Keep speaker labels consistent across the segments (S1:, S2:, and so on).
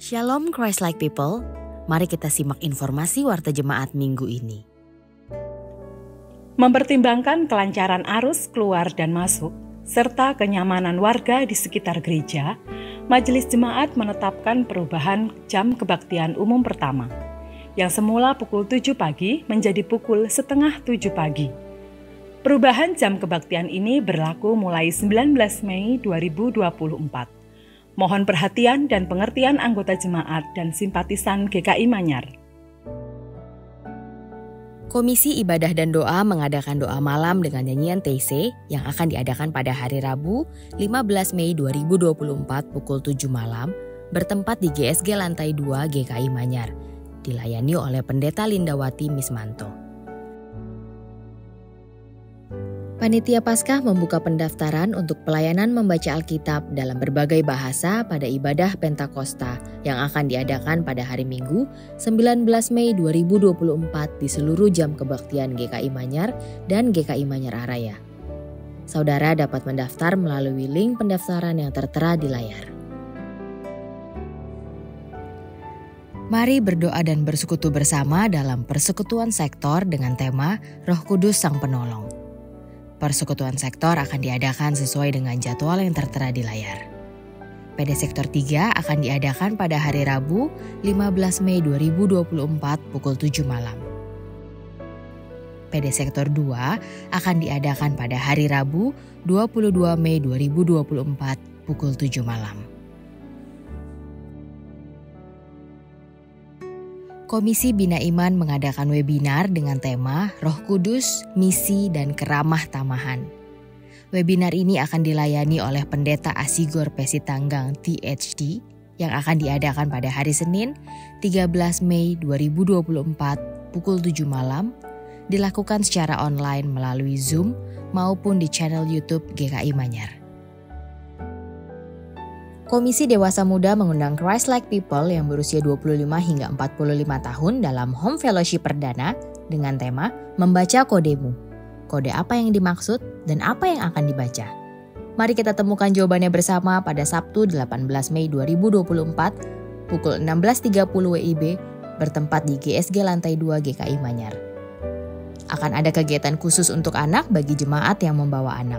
S1: Shalom Christ-like people, mari kita simak informasi Warta Jemaat minggu ini.
S2: Mempertimbangkan kelancaran arus keluar dan masuk, serta kenyamanan warga di sekitar gereja, Majelis Jemaat menetapkan perubahan jam kebaktian umum pertama, yang semula pukul 7 pagi menjadi pukul setengah 7 pagi. Perubahan jam kebaktian ini berlaku mulai 19 Mei 2024. Mohon perhatian dan pengertian anggota jemaat dan simpatisan GKI Manyar.
S1: Komisi Ibadah dan Doa mengadakan doa malam dengan nyanyian TC yang akan diadakan pada hari Rabu 15 Mei 2024 pukul 7 malam bertempat di GSG Lantai 2 GKI Manyar, dilayani oleh Pendeta Lindawati Mismanto. Panitia Paskah membuka pendaftaran untuk pelayanan membaca Alkitab dalam berbagai bahasa pada ibadah Pentakosta yang akan diadakan pada hari Minggu 19 Mei 2024 di seluruh jam kebaktian GKI Manyar dan GKI Manyar Araya. Saudara dapat mendaftar melalui link pendaftaran yang tertera di layar. Mari berdoa dan bersekutu bersama dalam persekutuan sektor dengan tema Roh Kudus Sang Penolong. Persekutuan sektor akan diadakan sesuai dengan jadwal yang tertera di layar. PD Sektor 3 akan diadakan pada hari Rabu 15 Mei 2024 pukul 7 malam. PD Sektor 2 akan diadakan pada hari Rabu 22 Mei 2024 pukul 7 malam. Komisi Bina Iman mengadakan webinar dengan tema Roh Kudus, Misi, dan Keramah Tamahan. Webinar ini akan dilayani oleh Pendeta Asigor Pesitanggang THD yang akan diadakan pada hari Senin 13 Mei 2024 pukul 7 malam, dilakukan secara online melalui Zoom maupun di channel YouTube GKI Manyar. Komisi Dewasa Muda mengundang Christ-like people yang berusia 25 hingga 45 tahun dalam Home Fellowship Perdana dengan tema Membaca Kodemu. Kode apa yang dimaksud dan apa yang akan dibaca? Mari kita temukan jawabannya bersama pada Sabtu 18 Mei 2024 pukul 16.30 WIB bertempat di GSG Lantai 2 GKI Manyar. Akan ada kegiatan khusus untuk anak bagi jemaat yang membawa anak.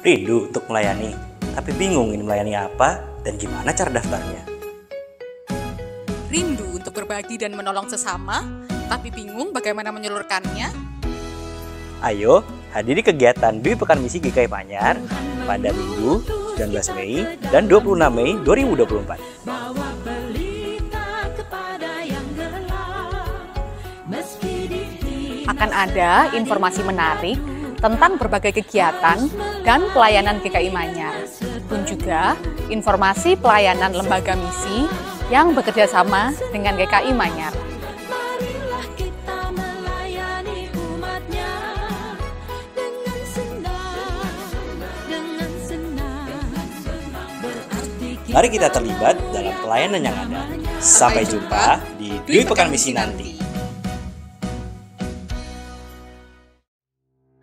S3: Rindu untuk melayani, tapi bingung ini melayani apa dan gimana cara daftarnya.
S4: Rindu untuk berbagi dan menolong sesama, tapi bingung bagaimana menyalurkannya.
S3: Ayo, hadiri kegiatan Dwi Pekan Misi GKI Manyar pada Minggu 19 Mei dan 26 Mei 2024.
S4: Akan ada informasi menarik tentang berbagai kegiatan dan pelayanan GKI Manyar, pun juga informasi pelayanan lembaga misi yang bekerja sama dengan GKI Manyar.
S3: Mari kita terlibat dalam pelayanan yang ada. Sampai jumpa di Dwi Pekan Misi nanti.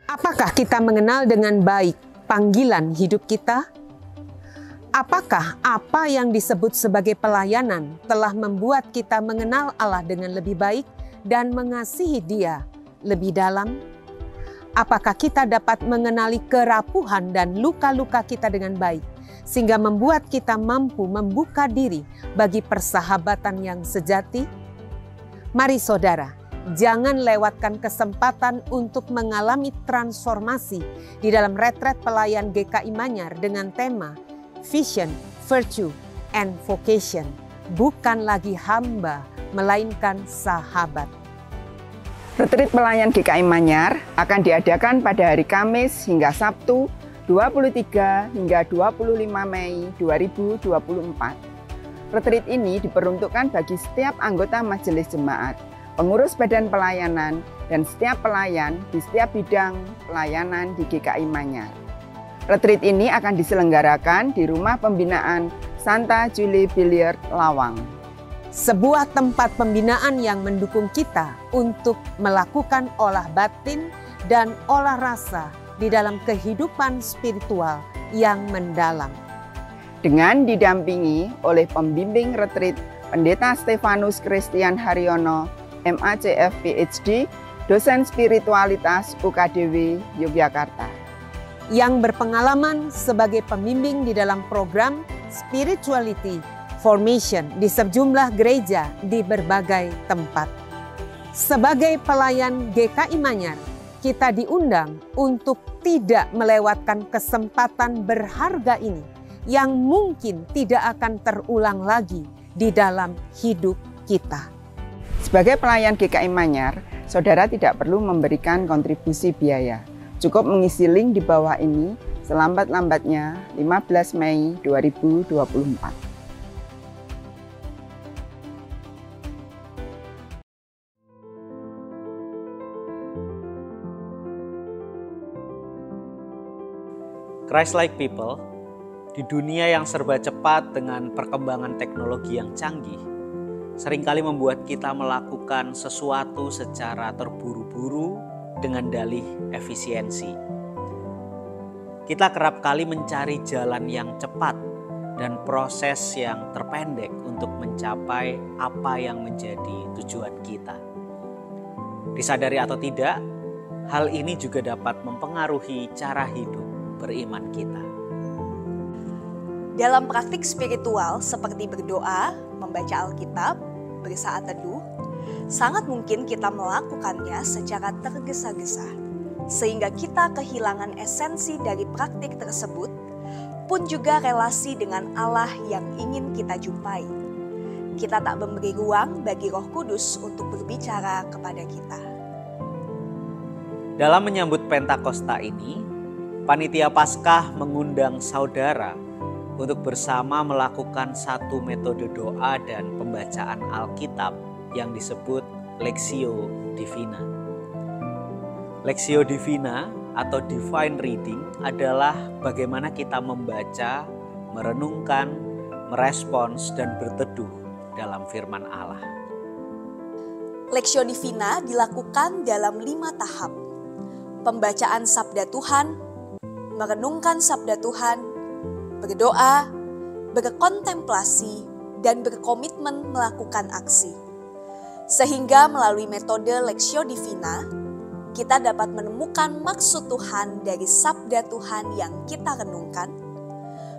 S5: Apakah kita mengenal dengan baik panggilan hidup kita? Apakah apa yang disebut sebagai pelayanan telah membuat kita mengenal Allah dengan lebih baik dan mengasihi Dia lebih dalam? Apakah kita dapat mengenali kerapuhan dan luka-luka kita dengan baik, sehingga membuat kita mampu membuka diri bagi persahabatan yang sejati? Mari saudara, jangan lewatkan kesempatan untuk mengalami transformasi di dalam retret pelayan GKI Manyar dengan tema Vision, Virtue, and Vocation. Bukan lagi hamba, melainkan sahabat.
S6: Retreat pelayan GKI Manyar akan diadakan pada hari Kamis hingga Sabtu 23 hingga 25 Mei 2024. Retreat ini diperuntukkan bagi setiap anggota Majelis Jemaat, pengurus badan pelayanan, dan setiap pelayan di setiap bidang pelayanan di GKI Manyar. Retreat ini akan diselenggarakan di Rumah Pembinaan Santa Julie Billiard, Lawang.
S5: Sebuah tempat pembinaan yang mendukung kita untuk melakukan olah batin dan olah rasa di dalam kehidupan spiritual yang mendalam.
S6: dengan didampingi oleh pembimbing retreat Pendeta Stefanus Christian Haryono, MACF PhD, dosen spiritualitas UKDW Yogyakarta,
S5: yang berpengalaman sebagai pembimbing di dalam program Spirituality Formation di sejumlah gereja di berbagai tempat. Sebagai pelayan GKI Manyar, kita diundang untuk tidak melewatkan kesempatan berharga ini yang mungkin tidak akan terulang lagi di dalam hidup kita.
S6: Sebagai pelayan GKI Manyar, saudara tidak perlu memberikan kontribusi biaya. Cukup mengisi link di bawah ini selambat-lambatnya 15 Mei 2024.
S3: Christ-like people, di dunia yang serba cepat dengan perkembangan teknologi yang canggih, seringkali membuat kita melakukan sesuatu secara terburu-buru dengan dalih efisiensi. Kita kerap kali mencari jalan yang cepat dan proses yang terpendek untuk mencapai apa yang menjadi tujuan kita. Disadari atau tidak, hal ini juga dapat mempengaruhi cara hidup beriman kita.
S7: Dalam praktik spiritual seperti berdoa, membaca Alkitab, bersaat teduh, sangat mungkin kita melakukannya secara tergesa-gesa, sehingga kita kehilangan esensi dari praktik tersebut, pun juga relasi dengan Allah yang ingin kita jumpai. Kita tak memberi ruang bagi Roh Kudus untuk berbicara kepada kita.
S3: Dalam menyambut Pentakosta ini, Panitia Paskah mengundang saudara untuk bersama melakukan satu metode doa dan pembacaan Alkitab yang disebut Lectio Divina. Lectio Divina atau Divine Reading adalah bagaimana kita membaca, merenungkan, merespons, dan berteduh dalam firman Allah.
S7: Lectio Divina dilakukan dalam 5 tahap. Pembacaan Sabda Tuhan, merenungkan Sabda Tuhan, berdoa, berkontemplasi, dan berkomitmen melakukan aksi. Sehingga melalui metode Lectio Divina, kita dapat menemukan maksud Tuhan dari Sabda Tuhan yang kita renungkan,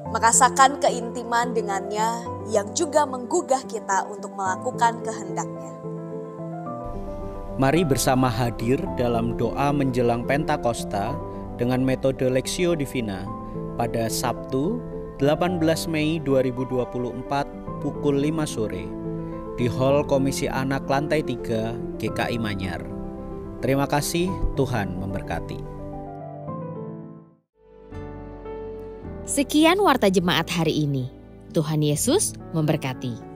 S7: merasakan keintiman dengannya yang juga menggugah kita untuk melakukan kehendak-Nya.
S3: Mari bersama hadir dalam doa menjelang Pentakosta dengan metode Lectio Divina pada Sabtu 18 Mei 2024 pukul 5 sore di Hall Komisi Anak Lantai 3 GKI Manyar. Terima kasih, Tuhan memberkati.
S1: Sekian Warta Jemaat hari ini. Tuhan Yesus memberkati.